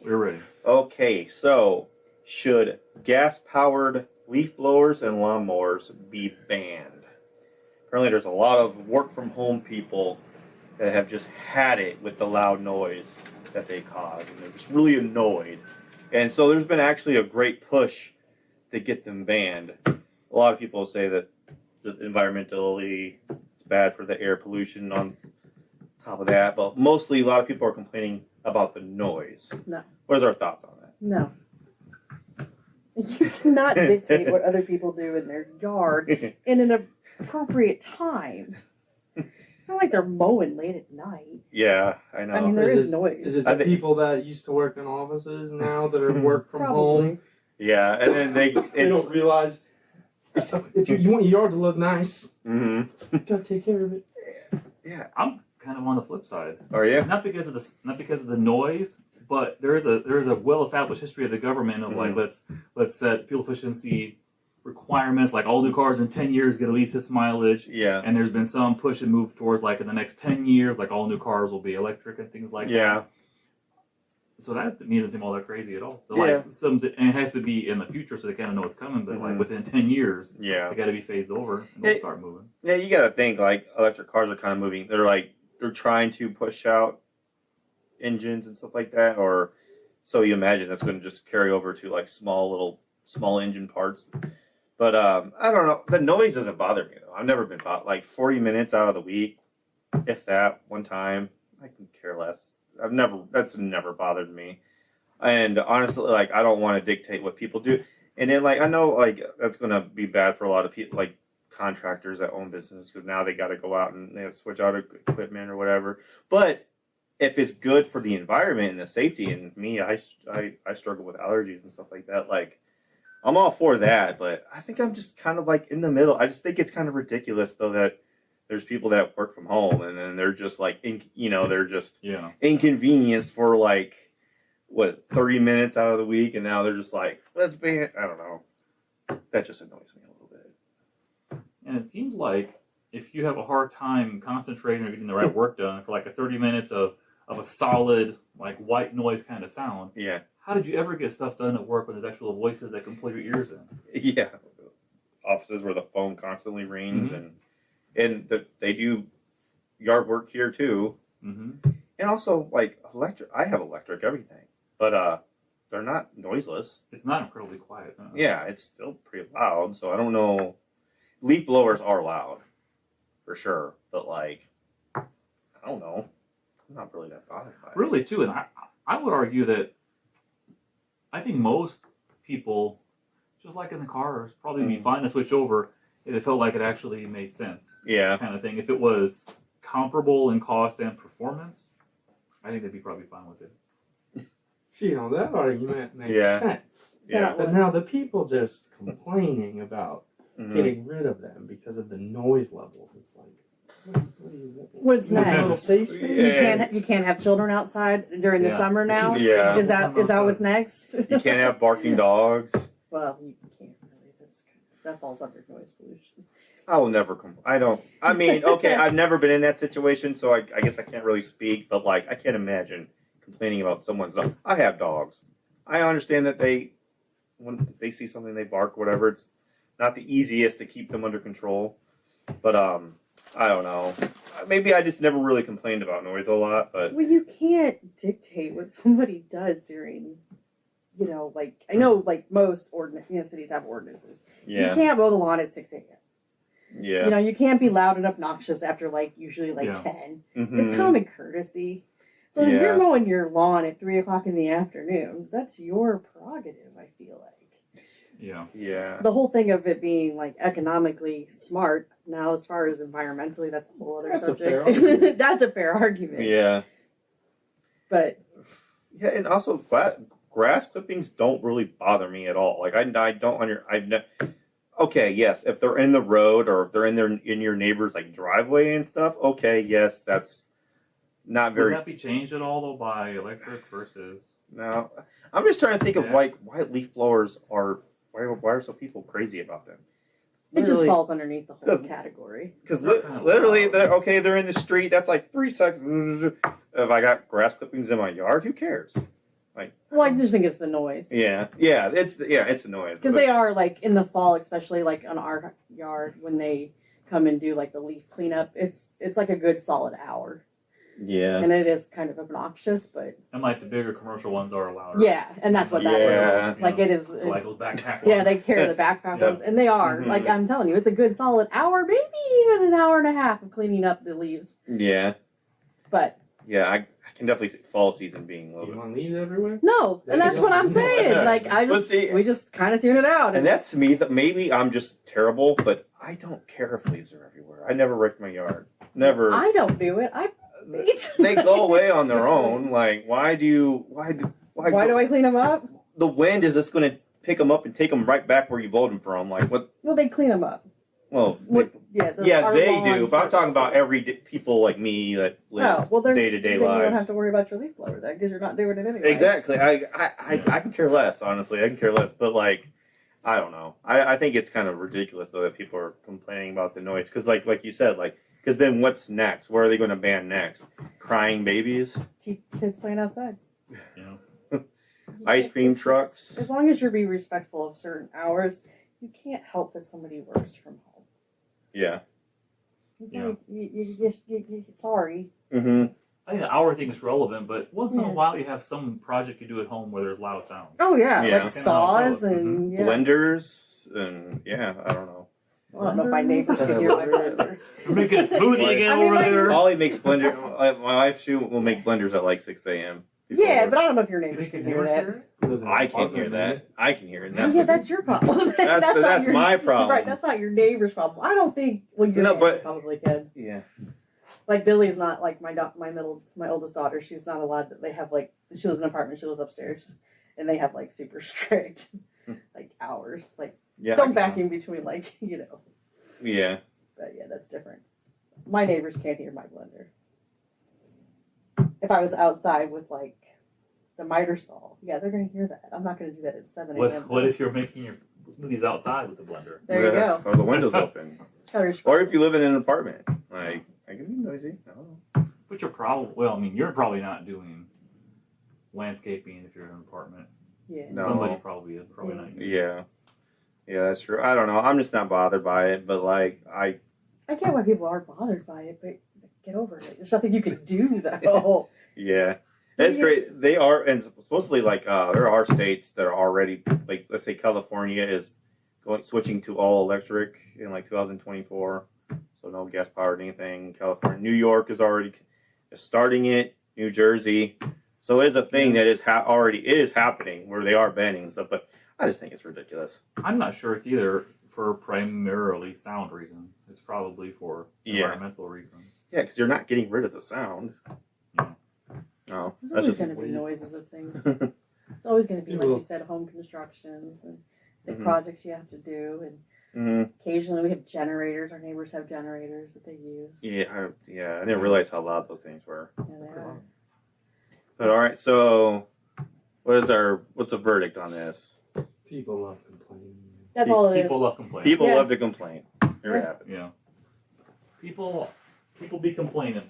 We're ready. Okay, so should gas-powered leaf blowers and lawnmowers be banned? Apparently there's a lot of work-from-home people that have just had it with the loud noise that they cause, and they're just really annoyed. And so there's been actually a great push to get them banned. A lot of people say that environmentally it's bad for the air pollution on top of that, but mostly a lot of people are complaining about the noise. No. What is our thoughts on that? No. You cannot dictate what other people do in their yard in an appropriate time. It's not like they're mowing late at night. Yeah, I know. I mean, there is noise. Is it the people that used to work in offices now that are work from home? Yeah, and then they don't realize if you want your yard to look nice, you gotta take care of it. Yeah, I'm kind of on the flip side. Are you? Not because of the noise, but there is a well-established history of the government of like let's set fuel efficiency requirements, like all new cars in 10 years get at least this mileage. Yeah. And there's been some push and move towards like in the next 10 years, like all new cars will be electric and things like that. So that to me doesn't seem all that crazy at all. So like and it has to be in the future so they kind of know it's coming, but like within 10 years, they got to be phased over and they'll start moving. Yeah, you got to think like electric cars are kind of moving. They're trying to push out engines and stuff like that, or so you imagine that's going to just carry over to like small engine parts. But I don't know. The noise doesn't bother me though. I've never been bothered. Like 40 minutes out of the week, if that, one time, I can care less. That's never bothered me. And honestly, like I don't want to dictate what people do. And then like I know like that's going to be bad for a lot of people, like contractors that own businesses, because now they got to go out and they have to switch out equipment or whatever. But if it's good for the environment and the safety, and me, I struggle with allergies and stuff like that. Like I'm all for that, but I think I'm just kind of like in the middle. I just think it's kind of ridiculous though that there's people that work from home and then they're just like, they're just inconvenienced for like, 30 minutes out of the week. And now they're just like, let's ban. I don't know. That just annoys me a little bit. And it seems like if you have a hard time concentrating or getting the right work done for like a 30 minutes of a solid, like white noise kind of sound. Yeah. How did you ever get stuff done at work when there's actual voices that can pull your ears in? Yeah. Offices where the phone constantly rings and they do yard work here too. And also like electric, I have electric everything, but they're not noiseless. It's not incredibly quiet. No. Yeah, it's still pretty loud. So I don't know. Leaf blowers are loud for sure, but like, I don't know. I'm not really that bothered by it. Really too. And I would argue that I think most people, just like in the cars, probably be fine to switch over if it felt like it actually made sense. Yeah. Kind of thing. If it was comparable in cost and performance, I think they'd be probably fine with it. See, now that argument makes sense. Yeah. But now the people just complaining about getting rid of them because of the noise levels, it's like, What's next? Yeah. You can't have children outside during the summer now. Yeah. Is that what's next? You can't have barking dogs. Well, you can't really. That falls under noise pollution. I will never okay, I've never been in that situation, so I guess I can't really speak, but like I can't imagine complaining about someone's dog. I have dogs. I understand that when they see something they bark, whatever, it's not the easiest to keep them under control. But I don't know. Maybe I just never really complained about noise a lot, but Well, you can't dictate what somebody does during, like I know, like most cities have ordinances. yeah, You can't mow the lawn at 6 a.m. yeah, You can't be loud and obnoxious after usually 10. It's common courtesy. So if you're mowing your lawn at 3 o'clock in the afternoon, that's your prerogative. I feel like. Yeah. The whole thing of it being like economically smart now, as far as environmentally, that's a whole other subject. That's a fair argument. Yeah. But yeah, and also grass clippings don't really bother me at all. Like I don't okay, yes, if they're in the road or if they're in your neighbor's like driveway and stuff, okay, yes, that's not very. Would that be changed at all though by electric versus? No, I'm just trying to think of like why leaf blowers are. Why are so people crazy about them? it just falls underneath the whole category. Because literally, they're in the street. That's like 3 seconds. If I got grass clippings in my yard, who cares? Well, I just think it's the noise. It's annoying. Because they are like in the fall, especially like on our yard when they come and do like the leaf cleanup. It's like a good solid hour, Yeah. and it is kind of obnoxious, but And like the bigger commercial ones are louder. yeah, and that's what that is. Yeah. Like it is. Like those backpack ones. Yeah, they carry the backpack Yeah. ones, and they are Mhm. like I'm telling you, it's a good solid hour, maybe even an hour and a half of cleaning up the leaves. Yeah. But Yeah, I can definitely see fall season being a Do little you bit. want leaves everywhere? no, and that's what I'm saying. Like But see- we just kind of tune it out. And that's me. That maybe I'm just terrible, but I don't care if leaves are everywhere. I never wreck my yard. Never. I don't do it. They go away on their own. Like, why do I clean them up? the wind is just going to pick them up and take them right back where you voted them from? Like, what? Well, they clean them up. Well, Yeah, yeah, they do. lawns But I'm are- talking about people like me that live Oh, well, day-to-day then you don't have lives. to worry about your leaf blower then because you're not doing it anyway. Exactly. I can care less. Honestly, I can care less. But like, I don't know. I think it's kind of ridiculous though that people are complaining about the noise because like you said because then what's next? Where are they going to ban next? Crying babies, Keep kids playing outside. You know. ice cream It's just- trucks. As long as you're being respectful of certain hours, you can't help that somebody works from home. Yeah. It's Yeah. like, you sorry. Mm-hmm. I think the hour thing is relevant, but once in Yeah. a while you have some project you do at home where there's loud sounds. Oh yeah, Yeah. like saws Mhm. and yeah. Blenders and I don't know. I don't know if my neighbors can hear my blender. We're making a smoothie again I mean, over like- there. Ollie makes blender. My wife she will make blenders at like 6 a.m. Yeah, but I don't know if your You neighbors think can your hear that. neighbors I can't hear that. I can hear it. And that's Yeah, what- that's your problem. That's not your, my problem. Right, that's not your neighbor's problem. I don't think. Well, your No, neighbors but- probably can. yeah. Like Billy's not like my oldest daughter. She's not allowed. They have like she lives in an apartment. She lives upstairs, and they have like super strict like hours. Like Yeah. don't vacuum between like you know. Yeah. But yeah, that's different. My neighbors can't hear my blender. If I was outside with like the miter saw, yeah, they're gonna hear that. I'm not gonna do that at 7 a.m. What if you're making your smoothies outside with the blender? There you go. Or the windows open. It's gotta be Or if you live in an apartment, like I can be noisy. I don't know. But you're probably you're probably not doing landscaping if you're in an apartment. yeah. No. Somebody probably is, probably not you. Yeah. Yeah, that's true. I don't know. I'm just not bothered by it, but like I get why people are bothered by it, but get over it. There's nothing you can do though. yeah. It's great. They are, and supposedly, like, there are states that are already, like, let's say California is switching to all electric in like 2024, so no gas powered anything. California, New York is already starting it. New Jersey, so it's a thing that is already is happening where they are banning stuff. But I just think it's ridiculous. I'm not sure it's either for primarily sound reasons. It's probably for environmental reasons. Yeah, because you're not getting rid of the sound. Yeah. No, There's that's always just going to be noises of things. It's always going to be, like you said, home constructions and the Mhm. projects you have to do. And Mhm. occasionally we have generators. Our neighbors have generators that they use. Yeah, I didn't realize how loud those things were. Yeah, they are. But all right, so what's the verdict on this? People love complaining. That's all it is. People love complaining. People Yeah. love to complain. Here we have it. Yeah. People be complaining.